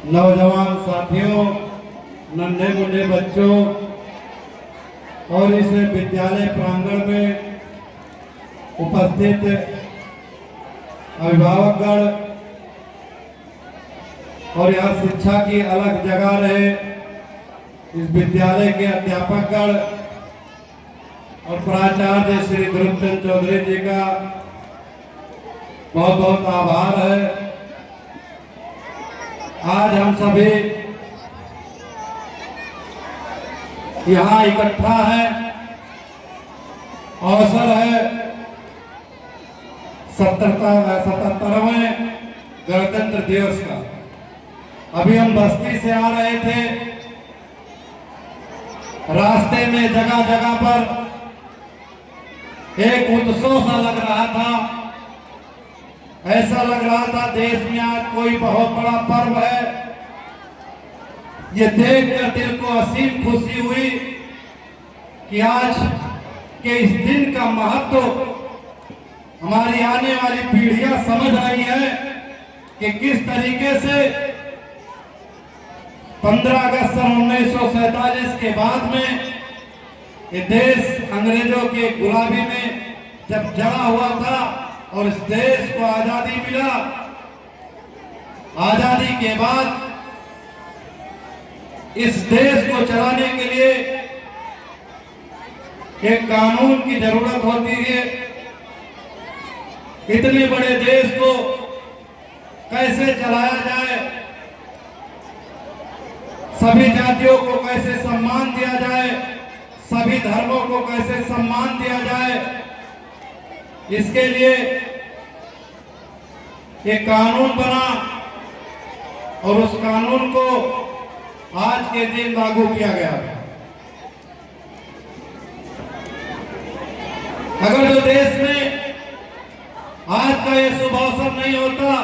नौजवान साथियों, नन्हे मुन्ने बच्चों और इस विद्यालय प्रांगण में उपस्थित अभिभावकगण और यहाँ शिक्षा की अलग जगह रहे इस विद्यालय के अध्यापकगण और प्राचार्य श्री ध्रुवचंद चौधरी जी का बहुत बहुत आभार है। आज हम सभी यहाँ इकट्ठा है, अवसर है 77वें गणतंत्र दिवस का। अभी हम बस्ती से आ रहे थे, रास्ते में जगह जगह पर एक उत्सव सा लग रहा था। ऐसा लग रहा था देश में आज कोई बहुत बड़ा पर्व है। ये देखकर दिल को असीम खुशी हुई कि आज के इस दिन का महत्व हमारी आने वाली पीढ़ियां समझ रही है कि किस तरीके से 15 अगस्त सन 1947 के बाद में ये देश अंग्रेजों के गुलामी में जब जड़ा हुआ था और इस देश को आजादी मिला, आजादी के बाद इस देश को चलाने के लिए एक कानून की जरूरत होती है। इतने बड़े देश को कैसे चलाया जाए, सभी जातियों को कैसे सम्मान दिया जाए, सभी धर्मों को कैसे सम्मान दिया जाए, इसके लिए एक कानून बना और उस कानून को आज के दिन लागू किया गया। अगर जो देश में आज का ये शुभ अवसर नहीं होता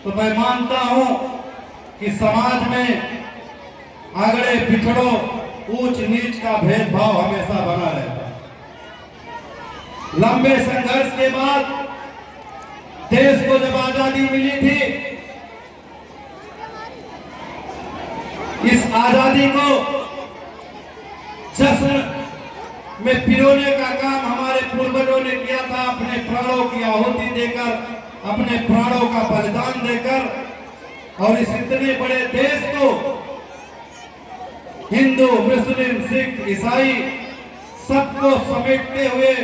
तो मैं मानता हूं कि समाज में आगड़े पिछड़ों, ऊंच नीच का भेदभाव हमेशा बना रहता। लंबे संघर्ष के बाद देश को जब आजादी मिली थी, इस आजादी को जश्न में पिरोने का काम हमारे पूर्वजों ने किया था, अपने प्राणों की आहुति देकर, अपने प्राणों का बलिदान देकर। और इस इतने बड़े देश को हिंदू, मुस्लिम, सिख, ईसाई सबको समेटते हुए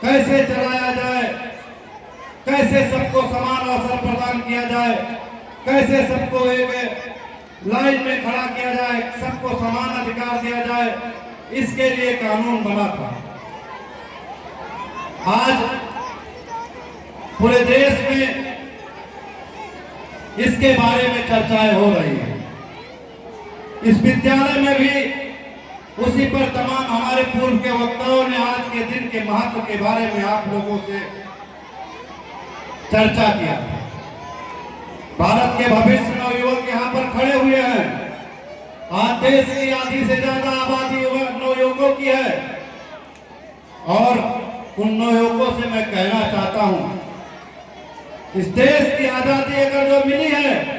कैसे चलाया जाए, कैसे सबको समान अवसर प्रदान किया जाए, कैसे सबको एक लाइन में खड़ा किया जाए, सबको समान अधिकार दिया जाए, इसके लिए कानून बना था। आज पूरे देश में इसके बारे में चर्चाएं हो रही है। इस विद्यालय में भी उसी पर तमाम हमारे पूर्व के वक्ताओं ने आज के दिन के महत्व के बारे में आप लोगों से चर्चा किया। भारत के भविष्य नवयुवक यहाँ पर खड़े हुए हैं। आज देश की आधी से ज्यादा आबादी नवयुवकों की है और उन नवयुवकों से मैं कहना चाहता हूँ, इस देश की आजादी अगर जो मिली है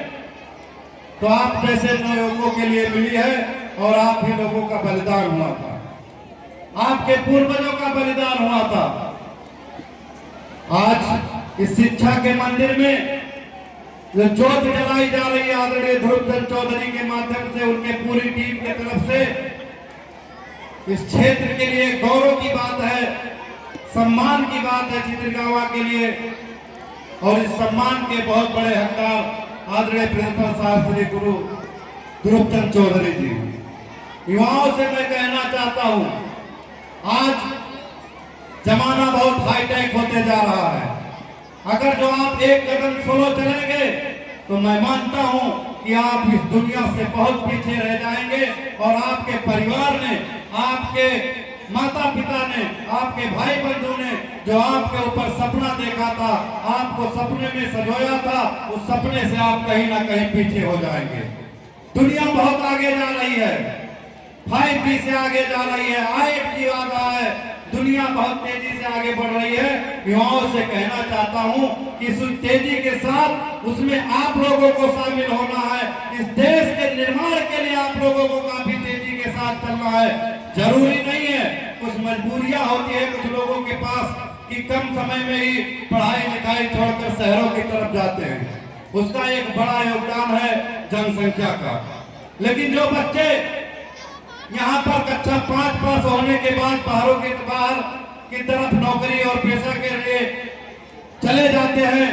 तो आप जैसे नवयुवकों के लिए मिली है और आप ही लोगों का बलिदान हुआ था, आपके पूर्वजों का बलिदान हुआ था। आज इस शिक्षा के मंदिर में जो ज्योत जलाई जा रही है आदरणीय ध्रुवचंद चौधरी के माध्यम से, उनके पूरी टीम की तरफ से, इस क्षेत्र के लिए गौरव की बात है, सम्मान की बात है चित्रगांव के लिए। और इस सम्मान के बहुत बड़े हकदार आदरणीय प्रिंसिपल साहब श्री गुरु ध्रुवचंद चौधरी जी। युवाओं से मैं कहना चाहता हूं, आज जमाना बहुत हाईटेक होते जा रहा है। अगर जो आप एक कदम स्लो चलेंगे तो मैं मानता हूं कि आप इस दुनिया से बहुत पीछे रह जाएंगे और आपके परिवार ने, आपके माता पिता ने, आपके भाई बंधु ने जो आपके ऊपर सपना देखा था, आपको सपने में संजोया था, उस सपने से आप कहीं ना कहीं पीछे हो जाएंगे। दुनिया बहुत आगे जा रही है, 5G से आगे जा रही है, IoT आ रहा है, दुनिया बहुत तेजी से आगे बढ़ रही है। युवाओं से कहना चाहता हूं कि इस तेजी के साथ उसमें आप लोगों को शामिल होना है। इस देश के निर्माण के लिए आप लोगों को काफी तेजी के साथ चलना है। जरूरी नहीं है, कुछ मजबूरियां होती है कुछ लोगों के पास कि कम समय में ही पढ़ाई लिखाई छोड़कर शहरों की तरफ जाते हैं। उसका एक बड़ा योगदान है जनसंख्या का। लेकिन जो बच्चे यहाँ पर कक्षा 5 पास होने के बाद बाहर की तरफ नौकरी और पेशा के लिए चले जाते हैं,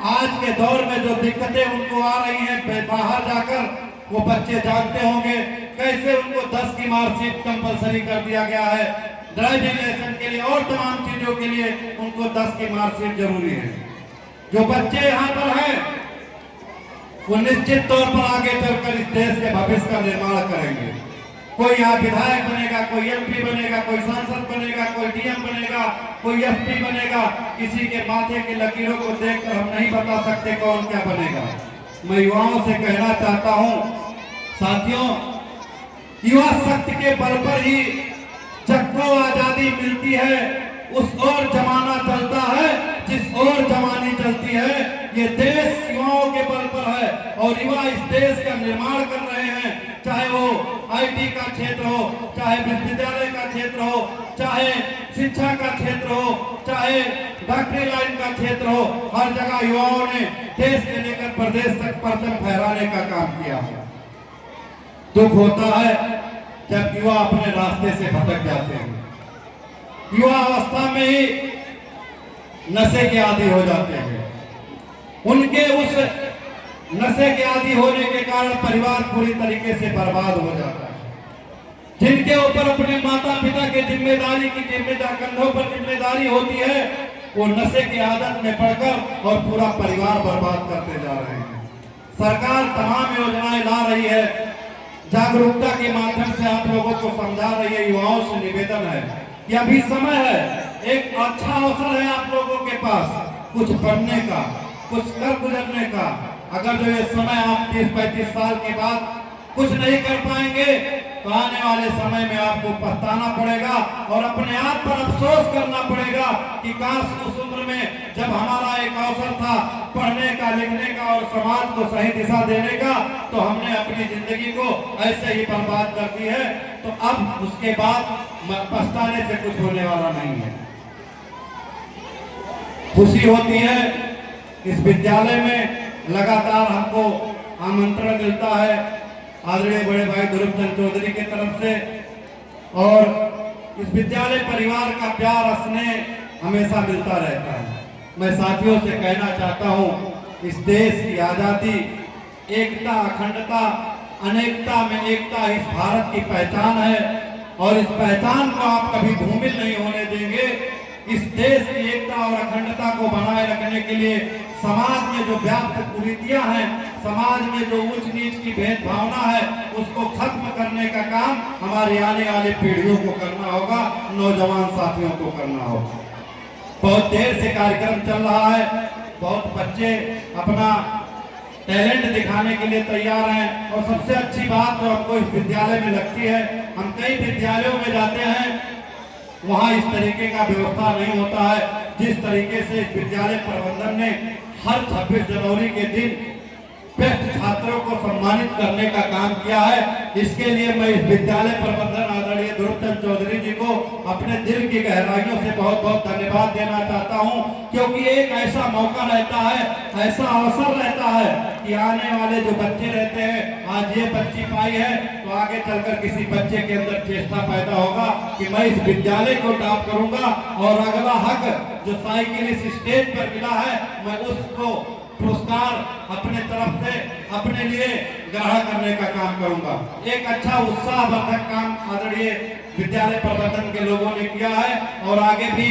आज के दौर में जो दिक्कतें उनको आ रही हैं बाहर जाकर, वो बच्चे जानते होंगे कैसे उनको 10 की मार्कशीट कंपलसरी कर दिया गया है। ड्राइविंग लाइसेंस के लिए और तमाम चीजों के लिए उनको 10 की मार्कशीट जरूरी है। जो बच्चे यहाँ पर हैं वो निश्चित तौर पर आगे चलकर इस देश के भविष्य का निर्माण करेंगे। कोई यहाँ विधायक बनेगा, कोई एमपी बनेगा, कोई सांसद बनेगा, कोई डीएम बनेगा, कोई एसपी बनेगा। किसी के माथे के लकीरों को देखकर हम नहीं बता सकते कौन क्या बनेगा। मैं युवाओं से कहना चाहता हूँ साथियों, युवा शक्ति के बल पर ही जब को आजादी मिलती है उस ओर जमाना चलता है, जिस ओर जवानी चलती है। ये देश युवाओं के बल पर है और युवा इस देश का निर्माण कर रहे हैं। चाहे वो आईटी का क्षेत्र हो, चाहे विश्वविद्यालय का क्षेत्र हो, चाहे शिक्षा का क्षेत्र हो, चाहे डॉक्टरी लाइन का क्षेत्र हो, हर जगह युवाओं ने देश से लेकर प्रदेश तक परचम फहराने का काम किया है। दुख होता है जब युवा अपने रास्ते से भटक जाते हैं, युवा अवस्था में ही नशे के आदी हो जाते हैं। उनके उस नशे के आदी होने के कारण परिवार पूरी तरीके से बर्बाद हो जाता है। जिनके ऊपर अपने माता पिता के जिम्मेदारी की कंधों पर जिम्मेदारी होती है, वो नशे की आदत में पड़कर और पूरा परिवार बर्बाद करते जा रहे हैं। सरकार तमाम योजनाएं ला रही है, जागरूकता के माध्यम से आप लोगों को समझा रही है। युवाओं से निवेदन है कि अभी समय है, एक अच्छा अवसर है आप लोगों के पास कुछ पढ़ने का, कुछ कर गुजरने का। अगर जो ये समय आप 30-35 साल के बाद कुछ नहीं कर पाएंगे तो आने वाले समय में आपको पछताना पड़ेगा और अपने आप पर अफसोस करना पड़ेगा कि काश उस उम्र में जब हमारा एक अवसर था पढ़ने का, लिखने का और समाज को सही दिशा देने का, तो हमने अपनी जिंदगी को ऐसे ही बर्बाद कर दी है। तो अब उसके बाद पछताने से कुछ होने वाला नहीं है। खुशी होती है इस विद्यालय में लगातार हमको आमंत्रण मिलता है आदरणीय बड़े भाई ध्रुवचंद चौधरी के तरफ से, और इस विद्यालय परिवार का प्यार स्नेह हमेशा मिलता रहता है। मैं साथियों से कहना चाहता हूँ, इस देश की आजादी, एकता, अखंडता, अनेकता में एकता इस भारत की पहचान है और इस पहचान को आप कभी धूमिल नहीं होने देंगे। इस देश की एकता और अखंडता को बनाए रखने के लिए समाज में जो व्याप्त कुरीतियां हैं, समाज में जो उच्च नीच की भेदभावना है, उसको खत्म करने का काम हमारी आने वाली पीढ़ियों को करना होगा, नौजवान साथियों को करना होगा। बहुत देर से कार्यक्रम चल रहा है, बहुत बच्चे अपना टैलेंट दिखाने के लिए तैयार हैं और सबसे अच्छी बात जो हमको इस विद्यालय में लगती है, हम कई विद्यालयों में जाते हैं, वहाँ इस तरीके का व्यवस्था नहीं होता है जिस तरीके से विद्यालय प्रबंधन ने हर 26 जनवरी के दिन बेस्ट छात्रों को सम्मानित करने का काम किया है। इसके लिए मैं इस विद्यालय प्रबंधन आदरणीय ध्रुवचंद चौधरी जी को अपने दिल की गहराइयों से बहुत बहुत धन्यवाद देना चाहता हूं, क्योंकि एक ऐसा मौका रहता है, ऐसा अवसर रहता है कि आने वाले जो बच्चे रहते हैं, आज ये बच्ची पाई है तो आगे चलकर किसी बच्चे के अंदर चेष्टा पैदा होगा कि मैं इस विद्यालय को टॉप करूंगा और अगला हक जो साइकिल इस स्टेज पर मिला है, मैं उसको पुरस्कार अपने तरफ से अपने लिए ग्रहण करने का काम करूंगा। एक अच्छा उत्साहवर्धक काम आदरणीय विद्यालय प्रबंधन के लोगों ने किया है और आगे भी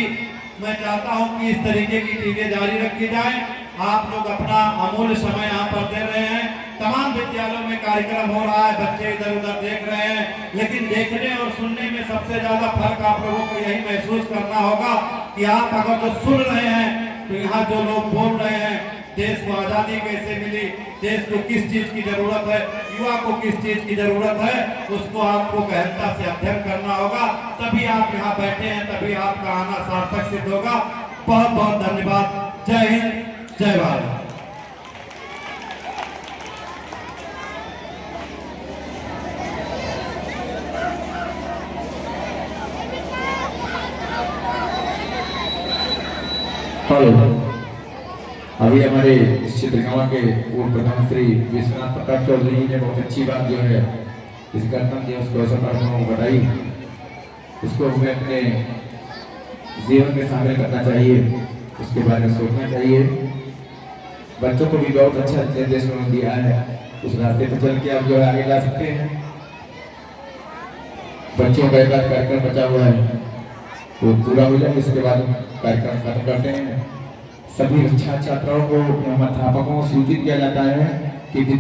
मैं चाहता हूं कि इस तरीके की चीजें जारी रखी जाए। आप लोग अपना अमूल्य समय यहाँ पर दे रहे हैं, तमाम विद्यालयों में कार्यक्रम हो रहा है, बच्चे इधर उधर देख रहे हैं, लेकिन देखने और सुनने में सबसे ज्यादा फर्क आप लोगों को यही महसूस करना होगा कि आप अगर जो सुन रहे हैं तो यहाँ जो लोग बोल रहे हैं, देश को आजादी कैसे मिली, देश को किस चीज की जरूरत है, युवा को किस चीज की जरूरत है, उसको आपको गहनता से अध्ययन करना होगा। तभी आप यहाँ बैठे हैं, तभी आपका आना सार्थक सिद्ध होगा। बहुत बहुत धन्यवाद। जय हिंद, जय भारत। हेलो, अभी हमारे इस चित्रगांव के पूर्व प्रधानमंत्री विश्वनाथ प्रताप चौधरी जी ने बहुत अच्छी बात जो है इस गणतंत्र दिवस के अवसर पर हम लोगों को बताई, उसको हमें अपने जीवन में शामिल करना चाहिए, उसके बारे में सोचना चाहिए। बच्चों को भी बहुत अच्छा निर्देश उन्होंने दिया है, उस रास्ते पर चल के आप जो है आगे ला सकते हैं। बच्चों का एक कार्यक्रम बचा हुआ है, वो पूरा हो जाए, इसके बाद कार्यक्रम खत्म करते हैं। सभी छात्र छात्राओं को एवं अध्यापकों को सूचित किया जाता है कि